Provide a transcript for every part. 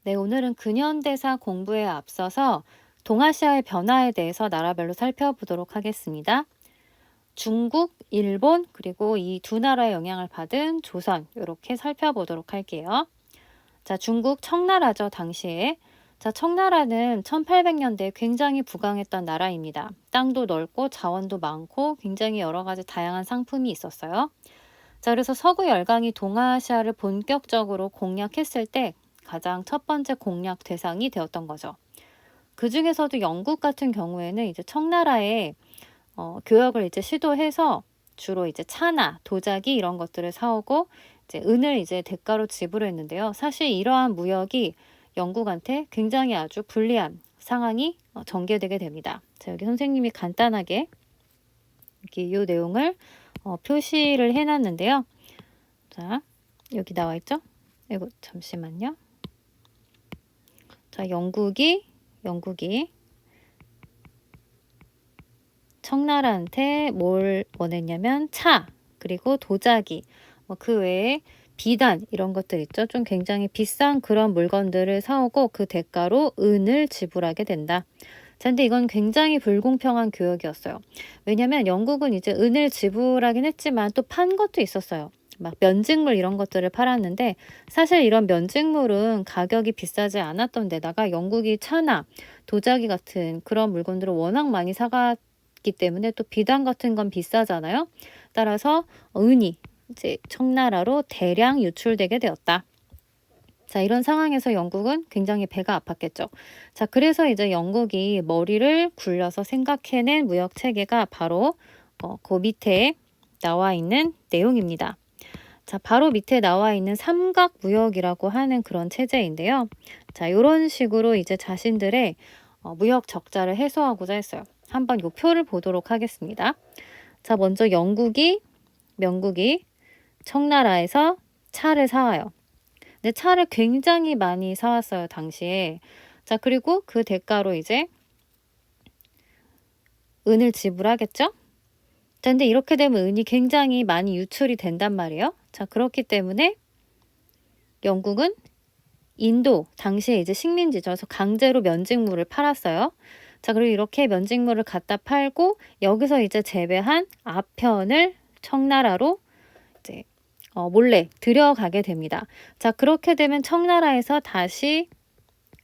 네, 오늘은 근현대사 공부에 앞서서 동아시아의 변화에 대해서 나라별로 살펴보도록 하겠습니다. 중국, 일본, 그리고 이 두 나라의 영향을 받은 조선, 이렇게 살펴보도록 할게요. 자, 중국 청나라죠, 당시에. 자, 청나라는 1800년대에 굉장히 부강했던 나라입니다. 땅도 넓고 자원도 많고 굉장히 여러 가지 다양한 상품이 있었어요. 자, 그래서 서구 열강이 동아시아를 본격적으로 공략했을 때 가장 첫 번째 공략 대상이 되었던 거죠. 그 중에서도 영국 같은 경우에는 이제 청나라에 교역을 이제 시도해서 주로 이제 차나 도자기 이런 것들을 사오고 이제 은을 이제 대가로 지불했는데요. 사실 이러한 무역이 영국한테 굉장히 아주 불리한 상황이 전개되게 됩니다. 자, 여기 선생님이 간단하게 이렇게 이 내용을 표시를 해놨는데요. 자, 여기 나와 있죠? 이거 잠시만요. 자, 영국이 청나라한테 뭘 원했냐면 차, 그리고 도자기, 그 외에 비단 이런 것들 있죠. 좀 굉장히 비싼 그런 물건들을 사오고 그 대가로 은을 지불하게 된다. 자, 근데 이건 굉장히 불공평한 교역이었어요. 왜냐면 영국은 이제 은을 지불하긴 했지만 또 판 것도 있었어요. 막 면직물 이런 것들을 팔았는데 사실 이런 면직물은 가격이 비싸지 않았던 데다가 영국이 차나 도자기 같은 그런 물건들을 워낙 많이 사갔기 때문에 또 비단 같은 건 비싸잖아요. 따라서 은이 이제 청나라로 대량 유출되게 되었다. 자, 이런 상황에서 영국은 굉장히 배가 아팠겠죠. 자, 그래서 이제 영국이 머리를 굴려서 생각해낸 무역 체계가 바로 그 밑에 나와 있는 내용입니다. 자, 바로 밑에 나와 있는 삼각무역이라고 하는 그런 체제인데요. 자, 이런 식으로 이제 자신들의 무역 적자를 해소하고자 했어요. 한번 이 표를 보도록 하겠습니다. 자, 먼저 명국이 청나라에서 차를 사와요. 근데 차를 굉장히 많이 사왔어요, 당시에. 자, 그리고 그 대가로 이제 은을 지불하겠죠? 자, 근데 이렇게 되면 은이 굉장히 많이 유출이 된단 말이에요. 자, 그렇기 때문에 영국은 인도, 당시에 이제 식민지죠. 그래서 강제로 면직물을 팔았어요. 자, 그리고 이렇게 면직물을 갖다 팔고 여기서 이제 재배한 아편을 청나라로 이제 몰래 들여가게 됩니다. 자, 그렇게 되면 청나라에서 다시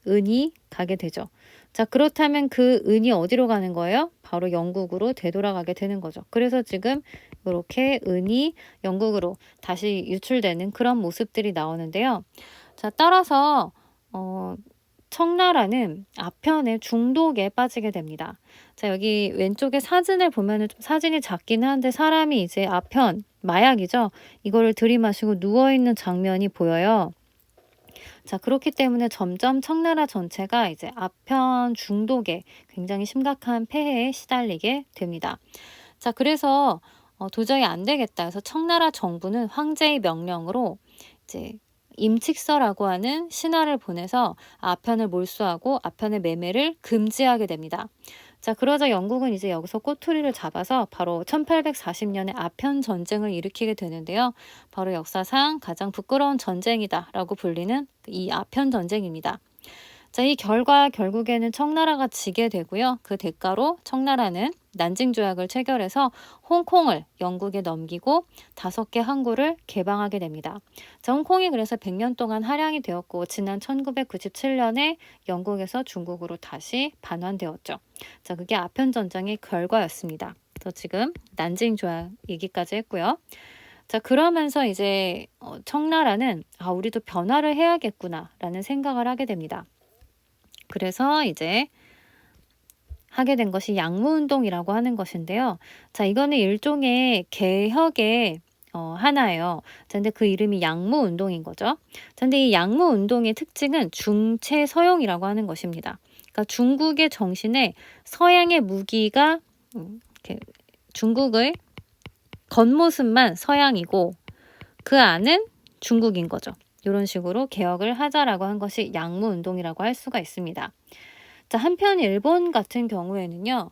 은이 가게 되죠. 자, 그렇다면 그 은이 어디로 가는 거예요? 바로 영국으로 되돌아가게 되는 거죠. 그래서 지금 이렇게 은이 영국으로 다시 유출되는 그런 모습들이 나오는데요. 자, 따라서 청나라는 아편의 중독에 빠지게 됩니다. 자, 여기 왼쪽에 사진을 보면은 좀 사진이 작긴 한데 사람이 이제 아편, 마약이죠. 이거를 들이마시고 누워있는 장면이 보여요. 자, 그렇기 때문에 점점 청나라 전체가 이제 아편 중독에 굉장히 심각한 폐해에 시달리게 됩니다. 자, 그래서 도저히 안 되겠다 해서 청나라 정부는 황제의 명령으로 이제 임칙서라고 하는 신하를 보내서 아편을 몰수하고 아편의 매매를 금지하게 됩니다. 자, 그러자 영국은 이제 여기서 꼬투리를 잡아서 바로 1840년에 아편 전쟁을 일으키게 되는데요. 바로 역사상 가장 부끄러운 전쟁이다라고 불리는 이 아편 전쟁입니다. 자, 이 결국에는 청나라가 지게 되고요. 그 대가로 청나라는 난징 조약을 체결해서 홍콩을 영국에 넘기고 5개 항구를 개방하게 됩니다. 자, 홍콩이 그래서 100년 동안 할양이 되었고 지난 1997년에 영국에서 중국으로 다시 반환되었죠. 자, 그게 아편 전쟁의 결과였습니다. 그래서 지금 난징 조약 얘기까지 했고요. 자, 그러면서 이제 청나라는 우리도 변화를 해야겠구나라는 생각을 하게 됩니다. 그래서 이제 하게 된 것이 양무운동이라고 하는 것인데요. 자, 이거는 일종의 개혁의 하나예요. 자, 근데 그 이름이 양무운동인 거죠. 자, 근데 이 양무운동의 특징은 중체서용이라고 하는 것입니다. 그러니까 중국의 정신에 서양의 무기가 이렇게 중국의 겉모습만 서양이고 그 안은 중국인 거죠. 이런 식으로 개혁을 하자라고 한 것이 양무운동이라고 할 수가 있습니다. 자, 한편 일본 같은 경우에는요.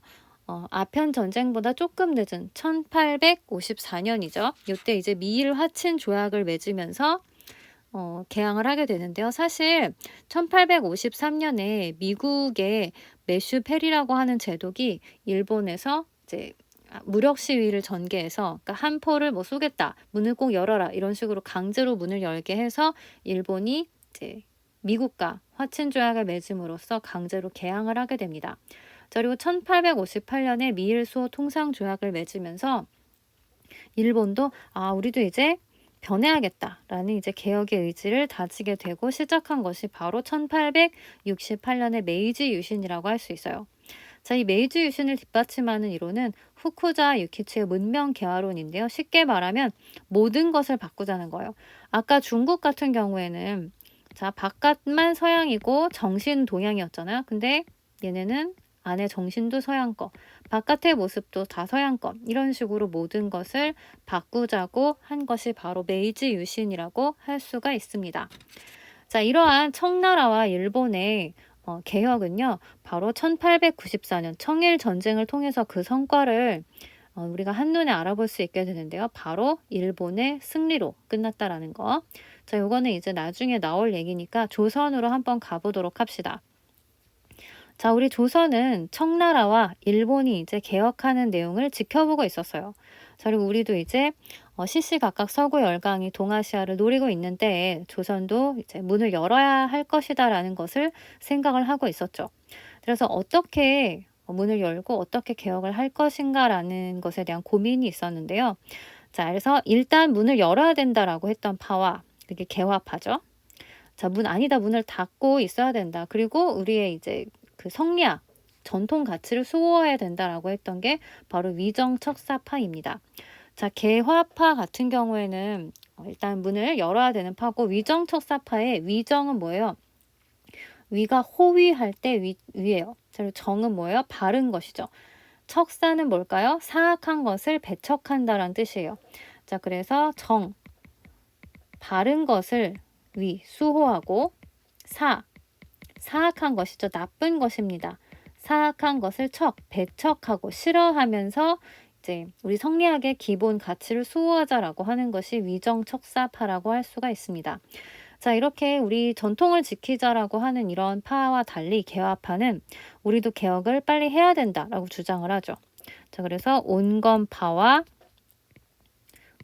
아편 전쟁보다 조금 늦은 1854년이죠. 이때 이제 미일 화친 조약을 맺으면서 개항을 하게 되는데요. 사실 1853년에 미국의 매슈 페리라고 하는 제독이 일본에서 이제 무력 시위를 전개해서, 그러니까 한 포를 뭐 쏘겠다, 문을 꼭 열어라, 이런 식으로 강제로 문을 열게 해서 일본이 이제 미국과 화친 조약을 맺음으로써 강제로 개항을 하게 됩니다. 자, 그리고 1858년에 미일 수호 통상 조약을 맺으면서 일본도 우리도 이제 변해야겠다라는 이제 개혁의 의지를 다지게 되고 시작한 것이 바로 1868년의 메이지 유신이라고 할 수 있어요. 자, 이 메이지 유신을 뒷받침하는 이론은 후쿠자 유키치의 문명 개화론인데요. 쉽게 말하면 모든 것을 바꾸자는 거예요. 아까 중국 같은 경우에는 자, 바깥만 서양이고 정신 동양이었잖아요. 근데 얘네는 안에 정신도 서양 거, 바깥의 모습도 다 서양 거, 이런 식으로 모든 것을 바꾸자고 한 것이 바로 메이지 유신이라고 할 수가 있습니다. 자, 이러한 청나라와 일본의 개혁은요, 바로 1894년 청일 전쟁을 통해서 그 성과를 우리가 한눈에 알아볼 수 있게 되는데요. 바로 일본의 승리로 끝났다라는 거. 자, 요거는 이제 나중에 나올 얘기니까 조선으로 한번 가보도록 합시다. 자, 우리 조선은 청나라와 일본이 이제 개혁하는 내용을 지켜보고 있었어요. 자, 그리고 우리도 이제 시시각각 서구 열강이 동아시아를 노리고 있는데 조선도 이제 문을 열어야 할 것이다라는 것을 생각을 하고 있었죠. 그래서 어떻게 문을 열고 어떻게 개혁을 할 것인가라는 것에 대한 고민이 있었는데요. 자, 그래서 일단 문을 열어야 된다라고 했던 파와, 그게 개화파죠. 자, 문을 닫고 있어야 된다. 그리고 우리의 이제 그 성리학, 전통 가치를 수호해야 된다라고 했던 게 바로 위정척사파입니다. 자, 개화파 같은 경우에는 일단 문을 열어야 되는 파고, 위정척사파의 위정은 뭐예요? 위가 호위할 때 위예요. 그리고 정은 뭐예요? 바른 것이죠. 척사는 뭘까요? 사악한 것을 배척한다라는 뜻이에요. 자, 그래서 정, 바른 것을 위, 수호하고, 사악한 것이죠. 나쁜 것입니다. 사악한 것을 배척하고 싫어하면서 이제 우리 성리학의 기본 가치를 수호하자라고 하는 것이 위정척사파라고 할 수가 있습니다. 자, 이렇게 우리 전통을 지키자라고 하는 이런 파와 달리 개화파는 우리도 개혁을 빨리 해야 된다라고 주장을 하죠. 자, 그래서 온건파와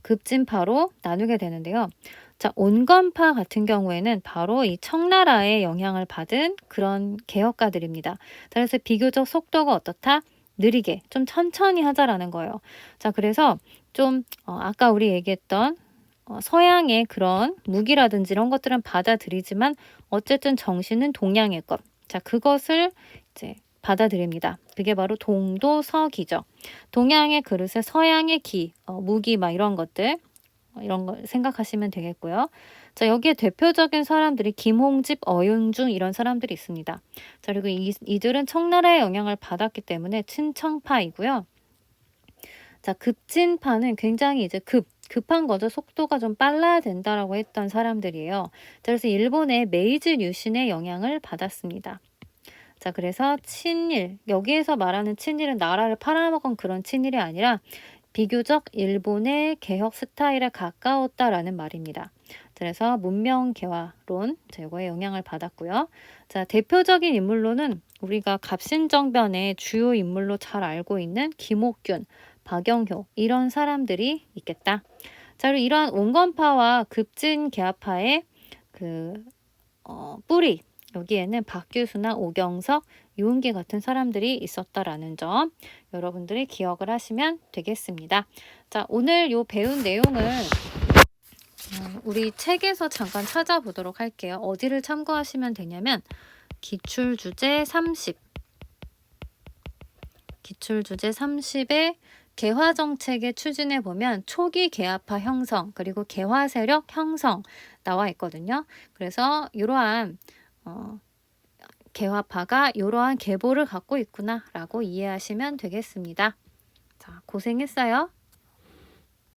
급진파로 나누게 되는데요. 자, 온건파 같은 경우에는 바로 이 청나라의 영향을 받은 그런 개혁가들입니다. 그래서 비교적 속도가 어떻다? 느리게, 좀 천천히 하자라는 거예요. 자, 그래서 좀 아까 우리 얘기했던 서양의 그런 무기라든지 이런 것들은 받아들이지만 어쨌든 정신은 동양의 것. 자, 그것을 이제 받아들입니다. 그게 바로 동도서기죠. 동양의 그릇에 서양의 기, 무기 막 이런 것들, 이런 걸 생각하시면 되겠고요. 자, 여기에 대표적인 사람들이 김홍집, 어윤중 이런 사람들이 있습니다. 자, 그리고 이들은 청나라의 영향을 받았기 때문에 친청파이고요. 자, 급진파는 굉장히 이제 급한 거죠. 속도가 좀 빨라야 된다라고 했던 사람들이에요. 그래서 일본의 메이지 유신의 영향을 받았습니다. 자, 그래서 친일, 여기에서 말하는 친일은 나라를 팔아먹은 그런 친일이 아니라 비교적 일본의 개혁 스타일에 가까웠다라는 말입니다. 그래서 문명 개화론, 이거에 영향을 받았고요. 자, 대표적인 인물로는 우리가 갑신정변의 주요 인물로 잘 알고 있는 김옥균, 박영효 이런 사람들이 있겠다. 자, 그리고 이러한 온건파와 급진 개화파의 뿌리, 여기에는 박규수나 오경석, 유은기 같은 사람들이 있었다라는 점 여러분들이 기억을 하시면 되겠습니다. 자, 오늘 요 배운 내용을 우리 책에서 잠깐 찾아보도록 할게요. 어디를 참고하시면 되냐면 기출주제 30, 기출주제 30의 개화정책의 추진해 보면 초기 개화파 형성 그리고 개화 세력 형성 나와 있거든요. 그래서 이러한 개화파가 이러한 계보를 갖고 있구나 라고 이해하시면 되겠습니다. 자, 고생했어요.